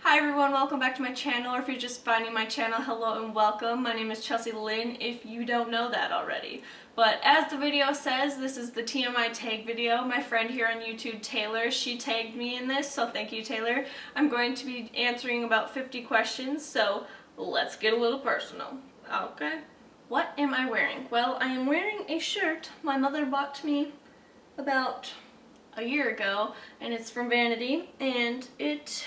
Hi everyone, welcome back to my channel, or if you're just finding my channel, hello and welcome. My name is Chelsea Lynn, if you don't know that already. But as the video says, this is the TMI Tag video. My friend here on YouTube, Taylor, she tagged me in this, so thank you, Taylor. I'm going to be answering about 50 questions, so let's get a little personal. Okay. What am I wearing? Well, I am wearing a shirt my mother bought me about a year ago, and it's from Vanity, and it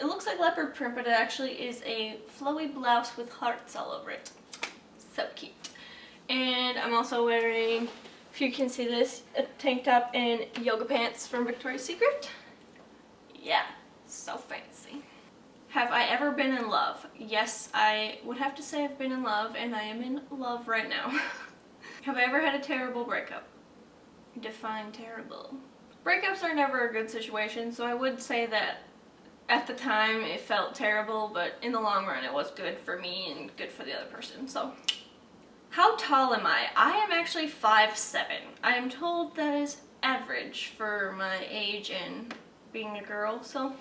looks like leopard print, but it actually is a flowy blouse with hearts all over it. So cute. And I'm also wearing, if you can see this, a tank top and yoga pants from Victoria's Secret. Yeah, so fancy. Have I ever been in love? Yes, I would have to say I've been in love, and I am in love right now. Have I ever had a terrible breakup? Define terrible. Breakups are never a good situation, so I would say that at the time it felt terrible, but in the long run it was good for me and good for the other person. So, how tall am I? I am actually 5'7". I am told that is average for my age and being a girl, so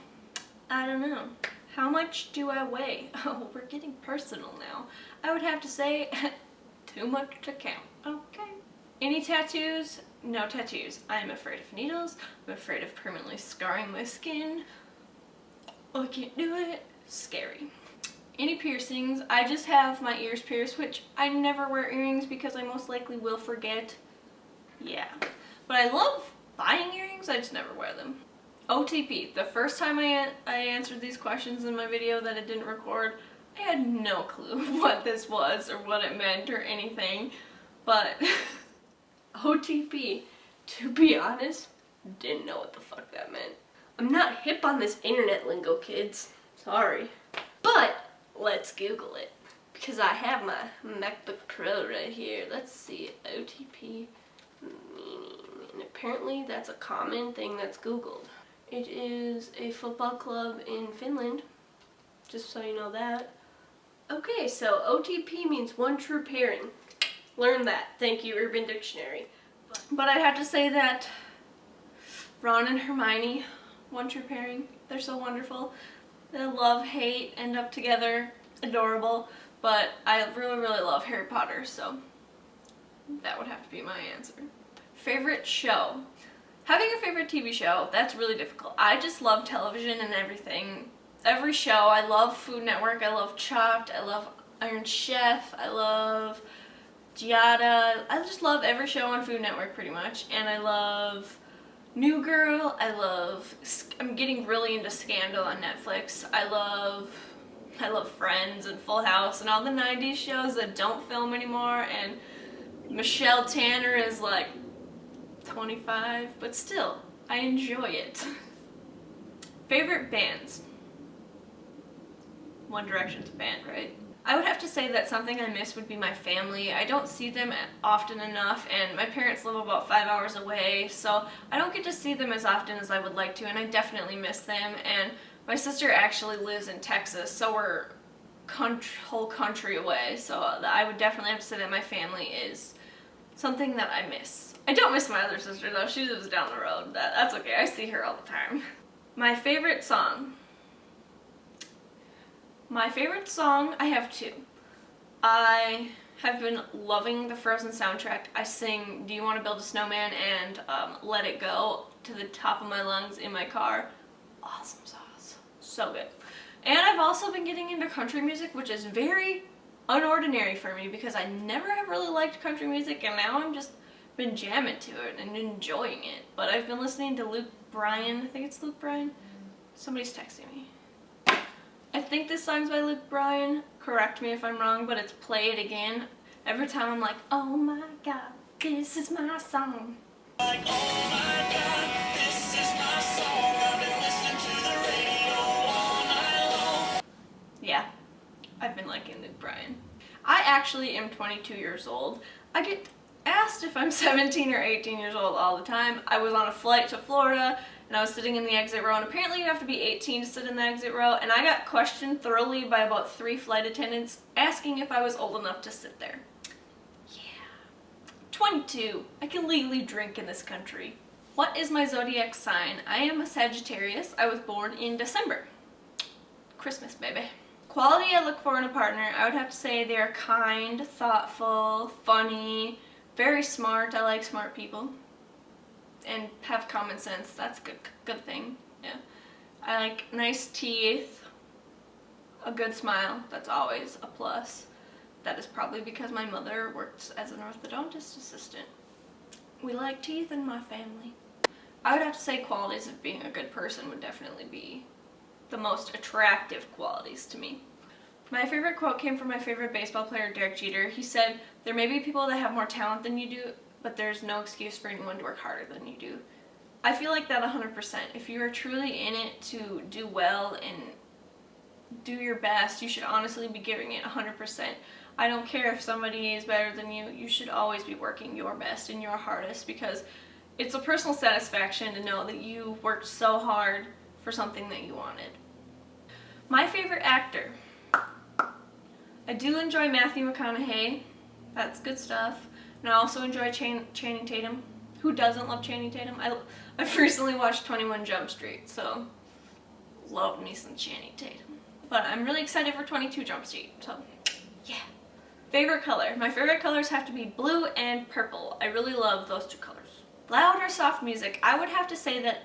I don't know. How much do I weigh? Oh, we're getting personal now. I would have to say too much to count. Okay. Any tattoos? No tattoos. I'm afraid of needles. I'm afraid of permanently scarring my skin. I can't do it. Scary. Any piercings? I just have my ears pierced, which I never wear earrings because I most likely will forget. Yeah. But I love buying earrings, I just never wear them. OTP. The first time I answered these questions in my video that it didn't record, I had no clue what this was or what it meant or anything. But OTP, to be honest, didn't know what the fuck that meant. I'm not hip on this internet lingo, kids. Sorry. But let's Google it, because I have my MacBook Pro right here. Let's see, OTP meaning. And apparently that's a common thing that's Googled. It is a football club in Finland, just so you know that. Okay, so OTP means one true pairing. Learn that. Thank you, Urban Dictionary. But I'd have to say that Ron and Hermione, one true pairing, they're so wonderful. They love, hate, end up together, adorable. But I really, really love Harry Potter, so that would have to be my answer. Favorite show? Having a favorite TV show, that's really difficult. I just love television and everything. Every show. I love Food Network, I love Chopped, I love Iron Chef, I love Giada. I just love every show on Food Network pretty much, and I love New Girl. I'm getting really into Scandal on Netflix. I love Friends and Full House and all the 90s shows that don't film anymore, and Michelle Tanner is like 25, but still, I enjoy it. Favorite bands? One Direction's a band, right? I would have to say that something I miss would be my family. I don't see them often enough, and my parents live about 5 hours away, so I don't get to see them as often as I would like to, and I definitely miss them. And my sister actually lives in Texas, so we're whole country away, so I would definitely have to say that my family is something that I miss. I don't miss my other sister though. She lives down the road. That's okay. I see her all the time. My favorite song. My favorite song, I have two. I have been loving the Frozen soundtrack. I sing Do You Want to Build a Snowman and Let It Go to the top of my lungs in my car. Awesome sauce. So good. And I've also been getting into country music, which is very unordinary for me because I never have really liked country music, and now I'm just been jamming to it and enjoying it. But I've been listening to Luke Bryan. I think it's Luke Bryan. Somebody's texting me. I think this song's by Luke Bryan. Correct me if I'm wrong, but it's Play It Again. Every time I'm like, oh my god, this is my song. Like, oh my god, this is my song. I've been listening to the radio all night long. Yeah, I've been liking Luke Bryan. I actually am 22 years old. I get asked if I'm 17 or 18 years old all the time. I was on a flight to Florida, and I was sitting in the exit row, and apparently you have to be 18 to sit in the exit row, and I got questioned thoroughly by about 3 flight attendants asking if I was old enough to sit there. Yeah. 22. I can legally drink in this country. What is my zodiac sign? I am a Sagittarius. I was born in December. Christmas, baby. Quality I look for in a partner, I would have to say they are kind, thoughtful, funny, very smart. I like smart people. And have common sense. That's a good thing. Yeah. I like nice teeth, a good smile. That's always a plus. That is probably because my mother works as an orthodontist assistant. We like teeth in my family. I would have to say qualities of being a good person would definitely be the most attractive qualities to me. My favorite quote came from my favorite baseball player, Derek Jeter. He said, "There may be people that have more talent than you do, but there's no excuse for anyone to work harder than you do." I feel like that 100%. If you are truly in it to do well and do your best, you should honestly be giving it 100%. I don't care if somebody is better than you. You should always be working your best and your hardest, because it's a personal satisfaction to know that you worked so hard for something that you wanted. My favorite actor. I do enjoy Matthew McConaughey. That's good stuff. And I also enjoy Channing Tatum. Who doesn't love Channing Tatum? I've recently watched 21 Jump Street, so love me some Channing Tatum. But I'm really excited for 22 Jump Street, so yeah. Favorite color. My favorite colors have to be blue and purple. I really love those two colors. Loud or soft music? I would have to say that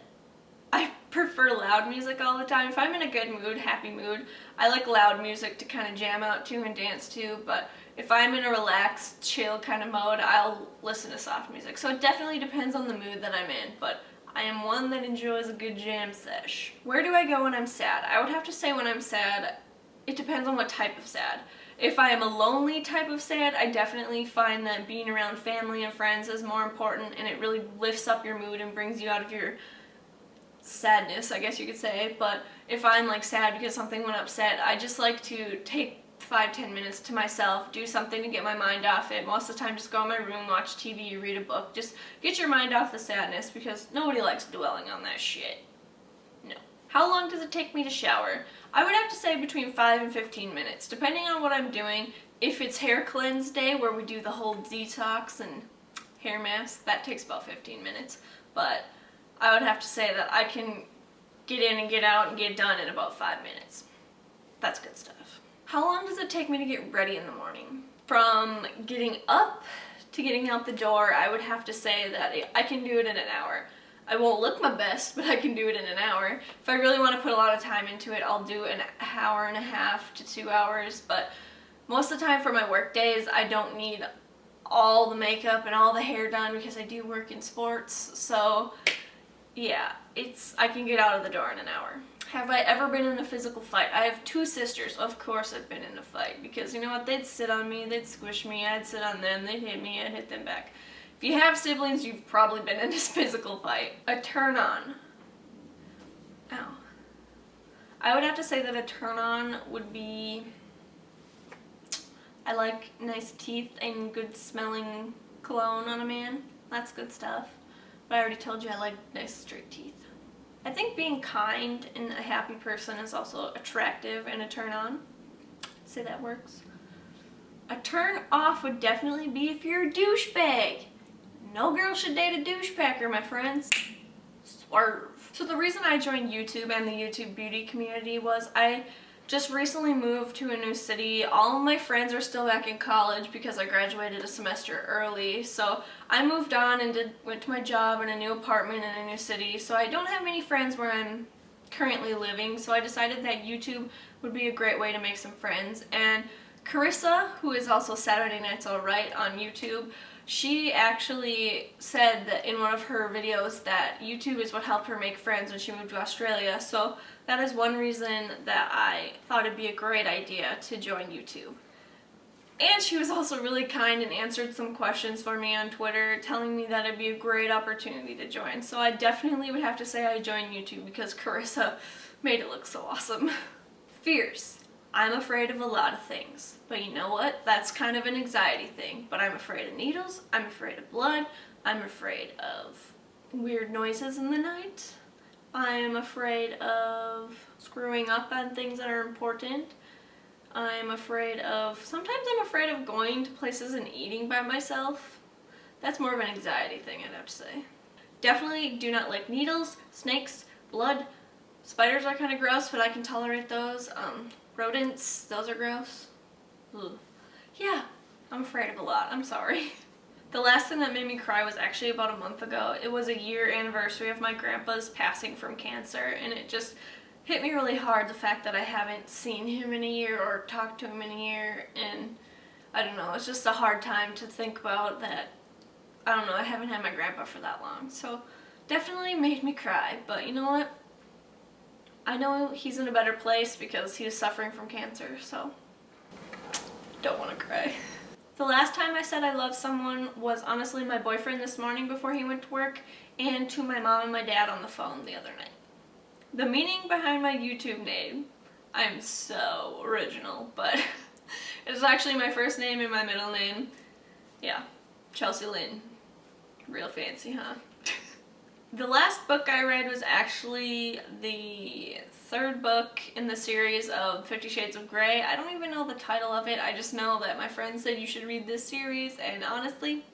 I prefer loud music all the time. If I'm in a good mood, happy mood, I like loud music to kind of jam out to and dance to, but if I'm in a relaxed, chill kind of mode, I'll listen to soft music. So it definitely depends on the mood that I'm in, but I am one that enjoys a good jam sesh. Where do I go when I'm sad? I would have to say when I'm sad, it depends on what type of sad. If I am a lonely type of sad, I definitely find that being around family and friends is more important, and it really lifts up your mood and brings you out of your sadness, I guess you could say. But if I'm like sad because something went upset, I just like to take 5-10 minutes to myself, do something to get my mind off it. Most of the time just go in my room, watch TV, read a book, just get your mind off the sadness, because nobody likes dwelling on that shit. No. How long does it take me to shower? I would have to say between 5 and 15 minutes, depending on what I'm doing. If it's hair cleanse day where we do the whole detox and hair mask, that takes about 15 minutes. But I would have to say that I can get in and get out and get done in about 5 minutes. That's good stuff. How long does it take me to get ready in the morning? From getting up to getting out the door, I would have to say that I can do it in an hour. I won't look my best, but I can do it in an hour. If I really want to put a lot of time into it, I'll do an hour and a half to 2 hours, but most of the time for my work days, I don't need all the makeup and all the hair done because I do work in sports, so yeah, I can get out of the door in an hour. Have I ever been in a physical fight? I have 2 sisters. Of course I've been in a fight, because you know what? They'd sit on me, they'd squish me, I'd sit on them, they'd hit me, I'd hit them back. If you have siblings, you've probably been in a physical fight. A turn on. Ow. I would have to say that a turn on would be, I like nice teeth and good smelling cologne on a man. That's good stuff. But I already told you I like nice straight teeth. I think being kind and a happy person is also attractive and a turn on. Say that works. A turn off would definitely be if you're a douchebag. No girl should date a douchepacker, my friends. Swerve. So the reason I joined YouTube and the YouTube beauty community was I just recently moved to a new city. All of my friends are still back in college because I graduated a semester early. So I moved on and went to my job in a new apartment in a new city. So I don't have many friends where I'm currently living. So I decided that YouTube would be a great way to make some friends. And Carissa, who is also Saturday Nights Alright on YouTube, she actually said that in one of her videos that YouTube is what helped her make friends when she moved to Australia. So that is one reason that I thought it'd be a great idea to join YouTube. And she was also really kind and answered some questions for me on Twitter, telling me that it'd be a great opportunity to join. So I definitely would have to say I joined YouTube because Carissa made it look so awesome. Fears. I'm afraid of a lot of things, but you know what? That's kind of an anxiety thing. But I'm afraid of needles, I'm afraid of blood, I'm afraid of weird noises in the night, I'm afraid of screwing up on things that are important, sometimes I'm afraid of going to places and eating by myself. That's more of an anxiety thing, I'd have to say. Definitely do not like needles, snakes, blood, Spiders are kind of gross, but I can tolerate those. Rodents, those are gross. Ugh. Yeah, I'm afraid of a lot. I'm sorry. The last thing that made me cry was actually about a month ago. It was a year anniversary of my grandpa's passing from cancer, and it just hit me really hard, the fact that I haven't seen him in a year or talked to him in a year, and I don't know, it's just a hard time to think about that. I don't know, I haven't had my grandpa for that long, so definitely made me cry. But you know what? I know he's in a better place because he was suffering from cancer, so don't want to cry. The last time I said I love someone was honestly my boyfriend this morning before he went to work, and to my mom and my dad on the phone the other night. The meaning behind my YouTube name, I'm so original, but it's actually my first name and my middle name. Yeah, Chelsea Lynn. Real fancy, huh? The last book I read was actually the third book in the series of 50 Shades of Grey. I don't even know the title of it. I just know that my friend said you should read this series, and honestly,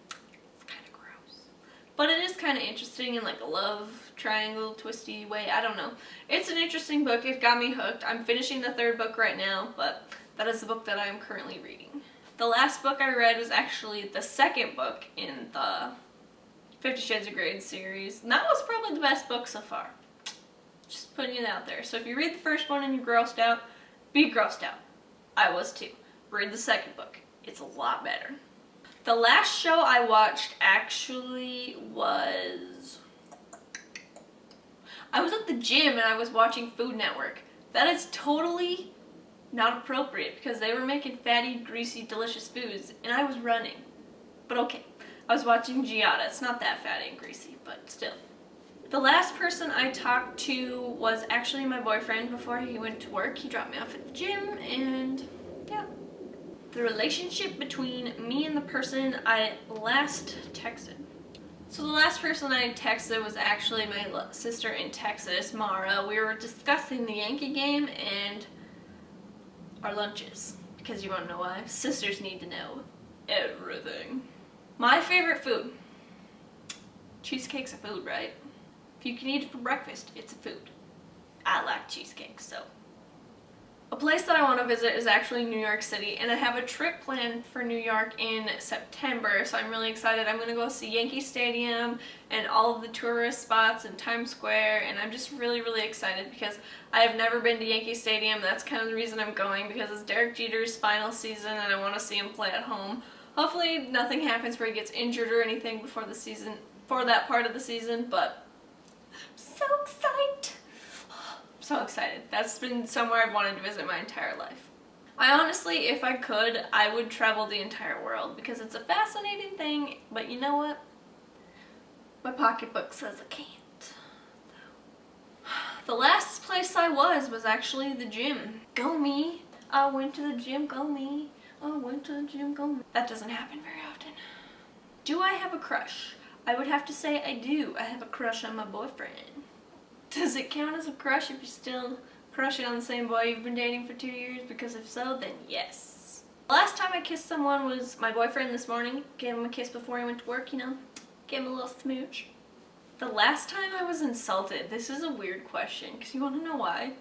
it's kind of gross. But it is kind of interesting in like a love triangle twisty way. I don't know. It's an interesting book. It got me hooked. I'm finishing the third book right now, but that is the book that I am currently reading. The last book I read was actually the second book in the 50 Shades of Grey series. And that was probably the best book so far. Just putting it out there. So if you read the first one and you're grossed out, be grossed out. I was too. Read the second book. It's a lot better. The last show I watched actually was... I was at the gym and I was watching Food Network. That is totally not appropriate because they were making fatty, greasy, delicious foods and I was running. But okay. I was watching Giada. It's not that fatty and greasy, but still. The last person I talked to was actually my boyfriend before he went to work. He dropped me off at the gym, and yeah. The relationship between me and the person I last texted. So the last person I texted was actually my sister in Texas, Mara. We were discussing the Yankee game and our lunches. Because you want to know why? Sisters need to know everything. My favorite food. Cheesecake's a food, right? If you can eat it for breakfast, it's a food. I like cheesecake, so. A place that I want to visit is actually New York City, and I have a trip planned for New York in September, so I'm really excited. I'm going to go see Yankee Stadium and all of the tourist spots in Times Square, and I'm just really, really excited because I have never been to Yankee Stadium. That's kind of the reason I'm going, because it's Derek Jeter's final season, and I want to see him play at home. Hopefully nothing happens where he gets injured or anything before the season, for that part of the season, but I'm so excited. So excited. That's been somewhere I've wanted to visit my entire life. I honestly, if I could, I would travel the entire world because it's a fascinating thing, but you know what? My pocketbook says I can't. The last place I was actually the gym. Go me. I went to the gym, go me. I went to the gym, go me. That doesn't happen very often. Do I have a crush? I would have to say I do. I have a crush on my boyfriend. Does it count as a crush if you're still crushing on the same boy you've been dating for 2 years? Because if so, then yes. The last time I kissed someone was my boyfriend this morning. Gave him a kiss before he went to work, you know. Gave him a little smooch. The last time I was insulted, this is a weird question, because you want to know why?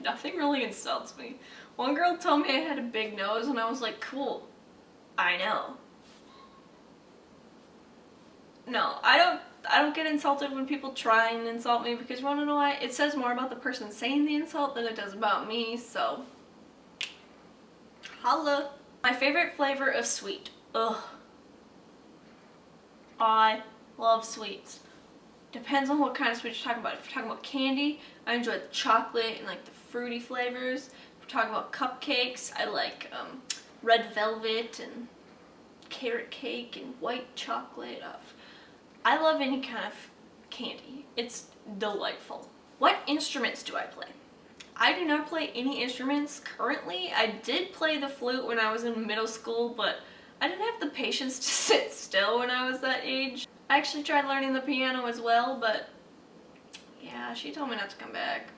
Nothing really insults me. One girl told me I had a big nose, and I was like, cool. I know. No, I don't get insulted when people try and insult me, because you want to know why? It says more about the person saying the insult than it does about me, so holla. My favorite flavor of sweet. Ugh. I love sweets. Depends on what kind of sweet you're talking about. If you're talking about candy, I enjoy the chocolate and like the fruity flavors. If you're talking about cupcakes, I like red velvet and carrot cake and white chocolate. I love any kind of candy. It's delightful. What instruments do I play? I do not play any instruments currently. I did play the flute when I was in middle school, but I didn't have the patience to sit still when I was that age. I actually tried learning the piano as well, but yeah, she told me not to come back.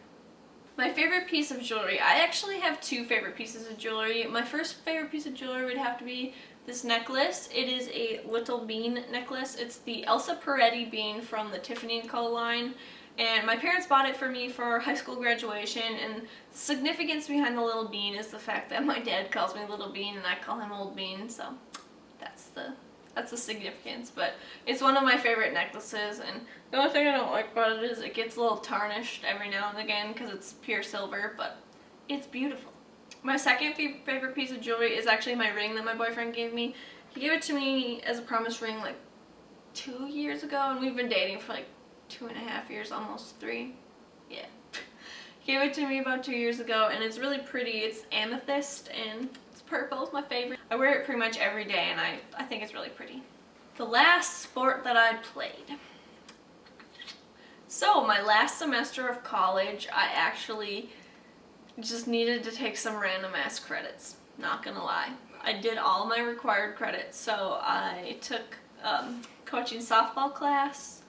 My favorite piece of jewelry. I actually have two favorite pieces of jewelry. My first favorite piece of jewelry would have to be this necklace. It is a little bean necklace. It's the Elsa Peretti bean from the Tiffany & Co. line, And my parents bought it for me for high school graduation, and the significance behind the little bean is the fact that my dad calls me Little Bean and I call him Old Bean, so that's the significance. But it's one of my favorite necklaces, and the only thing I don't like about it is it gets a little tarnished every now and again because it's pure silver, but it's beautiful. My second favorite piece of jewelry is actually my ring that my boyfriend gave me. He gave it to me as a promise ring like 2 years ago, and we've been dating for like 2.5 years, almost 3. Yeah. He gave it to me about 2 years ago, and it's really pretty. It's amethyst and it's purple. It's my favorite. I wear it pretty much every day, and I think it's really pretty. The last sport that I played. So my last semester of college, I actually just needed to take some random ass credits. Not gonna lie. I did all my required credits, so I took coaching softball class,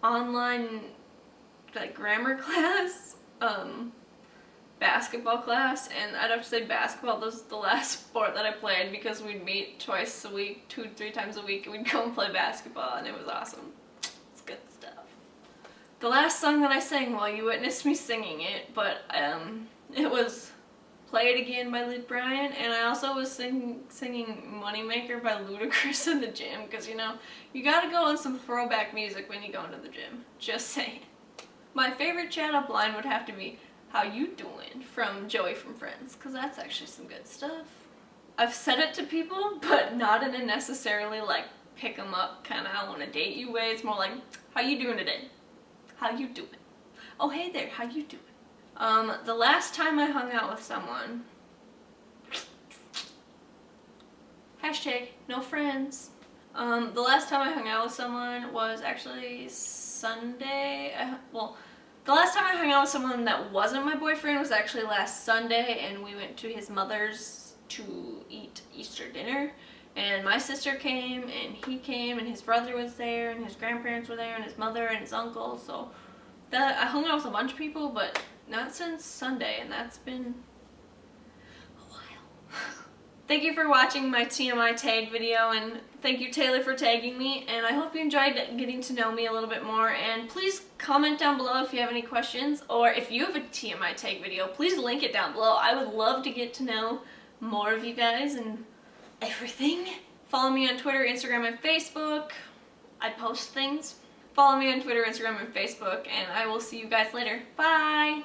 online like grammar class, basketball class, and I'd have to say basketball was the last sport that I played because we'd meet twice a week, 2-3 times a week, and we'd go and play basketball, and it was awesome. It's good stuff. The last song that I sang, well, you witnessed me singing it, but it was Play It Again by Luke Bryan, and I also was singing Moneymaker by Ludacris in the gym, because, you know, you gotta go on some throwback music when you go into the gym. Just saying. My favorite chat up line would have to be How You Doing from Joey from Friends, because that's actually some good stuff. I've said it to people, but not in a necessarily like pick 'em up kind of I want to date you way. It's more like, how you doing today? How you doing? Oh, hey there, how you doing? The last time I hung out with someone, hashtag no friends. The last time I hung out with someone was actually Sunday. The last time I hung out with someone that wasn't my boyfriend was actually last Sunday, and we went to his mother's to eat Easter dinner. And my sister came, and he came, and his brother was there, and his grandparents were there, and his mother and his uncle. So I hung out with a bunch of people, but not since Sunday, and that's been a while. Thank you for watching my TMI Tag video, and thank you, Taylor, for tagging me, and I hope you enjoyed getting to know me a little bit more. And please comment down below if you have any questions, or if you have a TMI Tag video, please link it down below. I would love to get to know more of you guys and everything. Follow me on Twitter, Instagram, and Facebook. I post things. Follow me on Twitter, Instagram, and Facebook, and I will see you guys later. Bye!